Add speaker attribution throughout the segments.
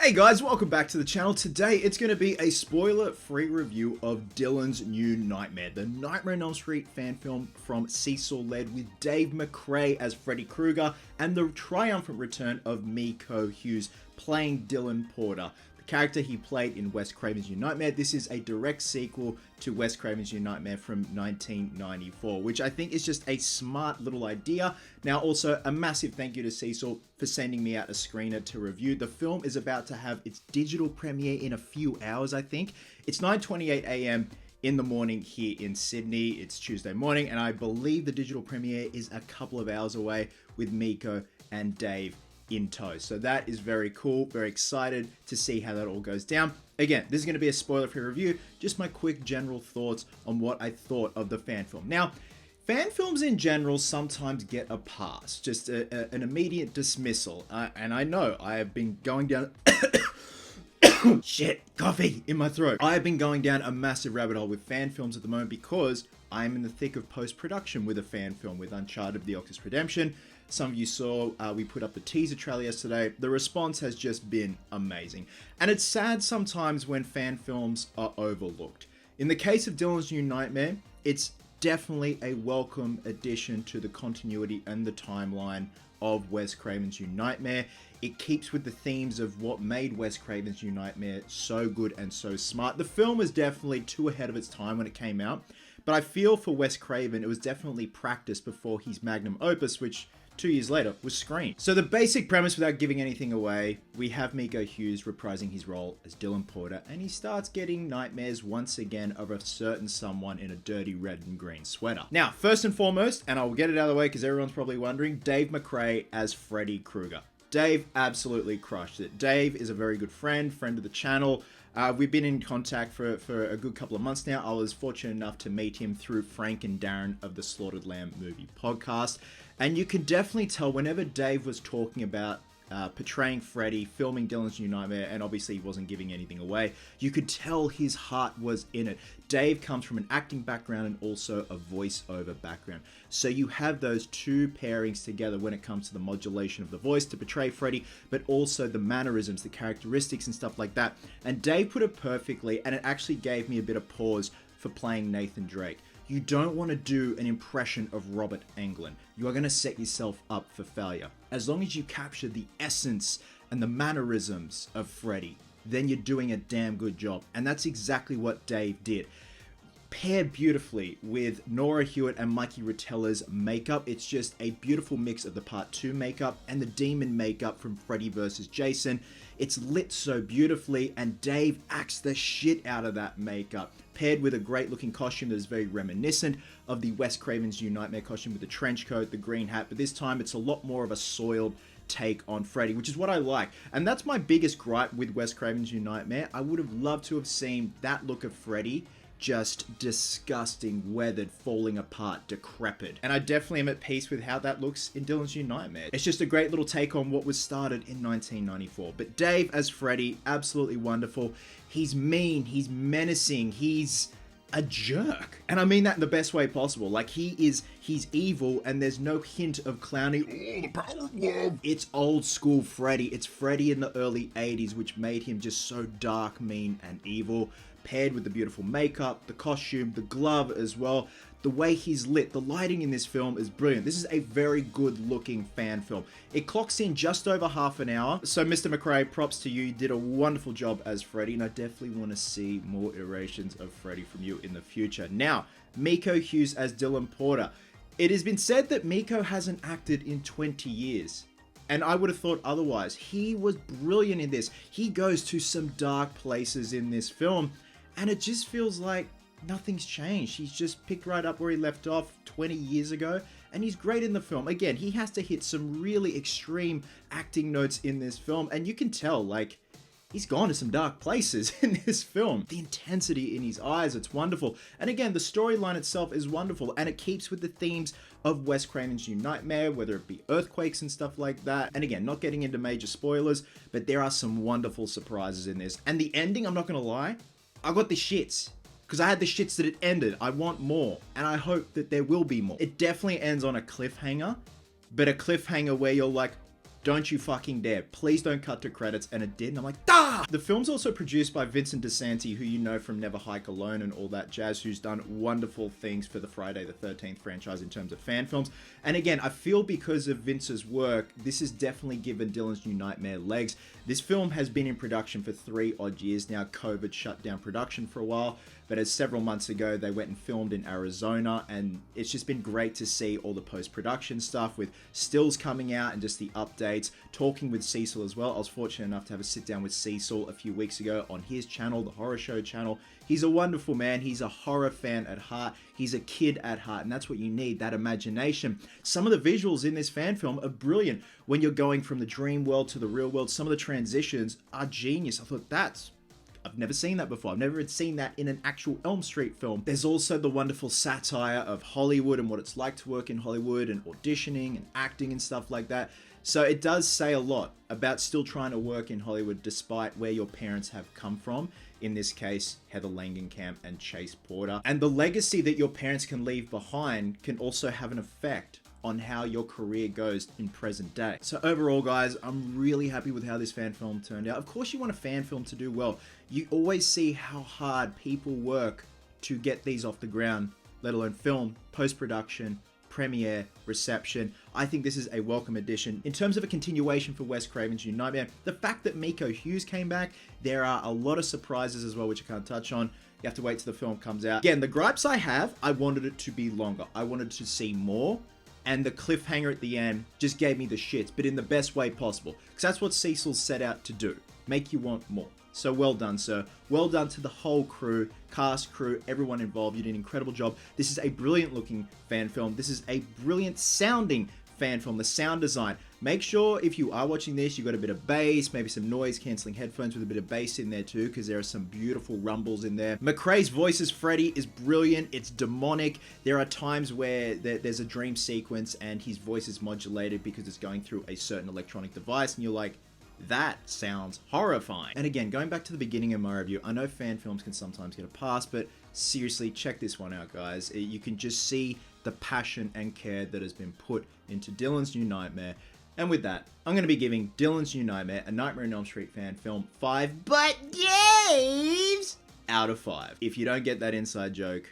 Speaker 1: Hey guys, welcome back to the channel. Today it's going to be a spoiler-free review of Dylan's New Nightmare, the Nightmare on Elm Street fan film from Cecil led with Dave McRae as Freddy Krueger and the triumphant return of Miko Hughes playing Dylan Porter, the character he played in Wes Craven's New Nightmare. This is a direct sequel to Wes Craven's New Nightmare from 1994, which I think is just a smart little idea. Now, also a massive thank you to Cecil for sending me out a screener to review. The film is about to have its digital premiere in a few hours, I think. It's 9:28 a.m. in the morning here in Sydney. It's Tuesday morning, and I believe the digital premiere is a couple of hours away with Miko and Dave in tow. So that is very cool. Very excited to see how that all goes down. Again, this is going to be a spoiler-free review. Just my quick general thoughts on what I thought of the fan film. Now, fan films in general sometimes get a pass, just an immediate dismissal. And I know I have been going down... Shit, coffee in my throat. I have been going down a massive rabbit hole with fan films at the moment because I'm in the thick of post-production with a fan film with Uncharted: The Octopus Redemption. Some of you saw we put up the teaser trailer yesterday. The response has just been amazing. And it's sad sometimes when fan films are overlooked. In the case of Dylan's New Nightmare, it's definitely a welcome addition to the continuity and the timeline of Wes Craven's New Nightmare. It keeps with the themes of what made Wes Craven's New Nightmare so good and so smart. The film was definitely too ahead of its time when it came out, but I feel for Wes Craven, it was definitely practiced before his magnum opus, which 2 years later was Scream. So the basic premise, without giving anything away, we have Miko Hughes reprising his role as Dylan Porter, and he starts getting nightmares once again of a certain someone in a dirty red and green sweater. Now, first and foremost, and I'll get it out of the way because everyone's probably wondering, Dave McRae as Freddy Krueger. Dave absolutely crushed it. Dave is a very good friend of the channel. We've been in contact for a good couple of months now. I was fortunate enough to meet him through Frank and Darren of the Slaughtered Lamb Movie Podcast. And you can definitely tell whenever Dave was talking about portraying Freddy, filming Dylan's New Nightmare, and obviously he wasn't giving anything away, you could tell his heart was in it. Dave comes from an acting background and also a voiceover background. So you have those two pairings together when it comes to the modulation of the voice to portray Freddy, but also the mannerisms, the characteristics and stuff like that. And Dave put it perfectly, and it actually gave me a bit of pause for playing Nathan Drake. You don't want to do an impression of Robert Englund. You are going to set yourself up for failure. As long as you capture the essence and the mannerisms of Freddy, then you're doing a damn good job. And that's exactly what Dave did. Paired beautifully with Nora Hewitt and Mikey Rotella's makeup. It's just a beautiful mix of the Part 2 makeup and the demon makeup from Freddy vs. Jason. It's lit so beautifully, and Dave acts the shit out of that makeup, paired with a great looking costume that is very reminiscent of the Wes Craven's New Nightmare costume with the trench coat, the green hat, but this time it's a lot more of a soiled take on Freddy, which is what I like. And that's my biggest gripe with Wes Craven's New Nightmare. I would have loved to have seen that look of Freddy just disgusting, weathered, falling apart, decrepit. And I definitely am at peace with how that looks in Dylan's New Nightmare. It's just a great little take on what was started in 1994. But Dave as Freddy, absolutely wonderful. He's mean, he's menacing, he's a jerk. And I mean that in the best way possible. Like, he's evil and there's no hint of clowning. It's old school Freddy. It's Freddy in the early 80s, which made him just so dark, mean, and evil. Paired with the beautiful makeup, the costume, the glove as well. The way he's lit, the lighting in this film is brilliant. This is a very good looking fan film. It clocks in just over half an hour. So Mr. McRae, props to you. You did a wonderful job as Freddy, and I definitely want to see more iterations of Freddy from you in the future. Now, Miko Hughes as Dylan Porter. It has been said that Miko hasn't acted in 20 years. And I would have thought otherwise. He was brilliant in this. He goes to some dark places in this film, and it just feels like nothing's changed. He's just picked right up where he left off 20 years ago, and he's great in the film. Again, he has to hit some really extreme acting notes in this film, and you can tell, like, he's gone to some dark places in this film. The intensity in his eyes, it's wonderful. And again, the storyline itself is wonderful, and it keeps with the themes of Wes Craven's New Nightmare, whether it be earthquakes and stuff like that. And again, not getting into major spoilers, but there are some wonderful surprises in this. And the ending, I'm not gonna lie, I got the shits. Because I had the shits that it ended. I want more. And I hope that there will be more. It definitely ends on a cliffhanger. But a cliffhanger where you're like, Don't you fucking dare. Please don't cut to credits. And it did. And I'm like, ah! The film's also produced by Vincent DeSanti, who you know from Never Hike Alone and all that jazz, who's done wonderful things for the Friday the 13th franchise in terms of fan films. And again, I feel because of Vince's work, this has definitely given Dylan's New Nightmare legs. This film has been in production for 3 odd years now. COVID shut down production for a while, but as several months ago, they went and filmed in Arizona, and it's just been great to see all the post-production stuff with stills coming out and just the updates, talking with Cecil as well. I was fortunate enough to have a sit down with Cecil a few weeks ago on his channel, the Horror Show channel. He's a wonderful man. He's a horror fan at heart. He's a kid at heart, and that's what you need, that imagination. Some of the visuals in this fan film are brilliant. When you're going from the dream world to the real world, some of the transitions are genius. I thought, I've never seen that before. I've never seen that in an actual Elm Street film. There's also the wonderful satire of Hollywood and what it's like to work in Hollywood and auditioning and acting and stuff like that. So it does say a lot about still trying to work in Hollywood despite where your parents have come from. In this case, Heather Langenkamp and Chase Porter. And the legacy that your parents can leave behind can also have an effect on how your career goes in present day. So overall, guys, I'm really happy with how this fan film turned out. Of course, you want a fan film to do well. You always see how hard people work to get these off the ground, let alone film, post-production, premiere, reception. I think this is a welcome addition. In terms of a continuation for Wes Craven's New Nightmare, the fact that Miko Hughes came back, there are a lot of surprises as well, which I can't touch on. You have to wait till the film comes out. Again, the gripes I have, I wanted it to be longer. I wanted to see more. And the cliffhanger at the end just gave me the shits, but in the best way possible. Because that's what Cecil set out to do. Make you want more. So well done, sir. Well done to the whole crew, cast, crew, everyone involved. You did an incredible job. This is a brilliant looking fan film. This is a brilliant sounding fan film. The sound design. Make sure if you are watching this, you've got a bit of bass, maybe some noise cancelling headphones with a bit of bass in there too, because there are some beautiful rumbles in there. McRae's voice as Freddy is brilliant. It's demonic. There are times where there's a dream sequence and his voice is modulated because it's going through a certain electronic device, and you're like, that sounds horrifying. And again, going back to the beginning of my review, I know fan films can sometimes get a pass, but seriously, check this one out, guys. You can just see the passion and care that has been put into Dylan's New Nightmare. And with that, I'm going to be giving Dylan's New Nightmare, a Nightmare on Elm Street fan film, 5 but Daves out of 5. If you don't get that inside joke,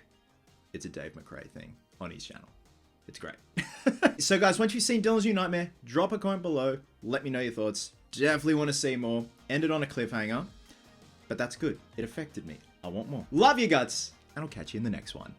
Speaker 1: it's a Dave McRae thing on his channel. It's great. So guys, once you've seen Dylan's New Nightmare, drop a comment below. Let me know your thoughts. Definitely want to see more. Ended on a cliffhanger. But that's good. It affected me. I want more. Love you guts. And I'll catch you in the next one.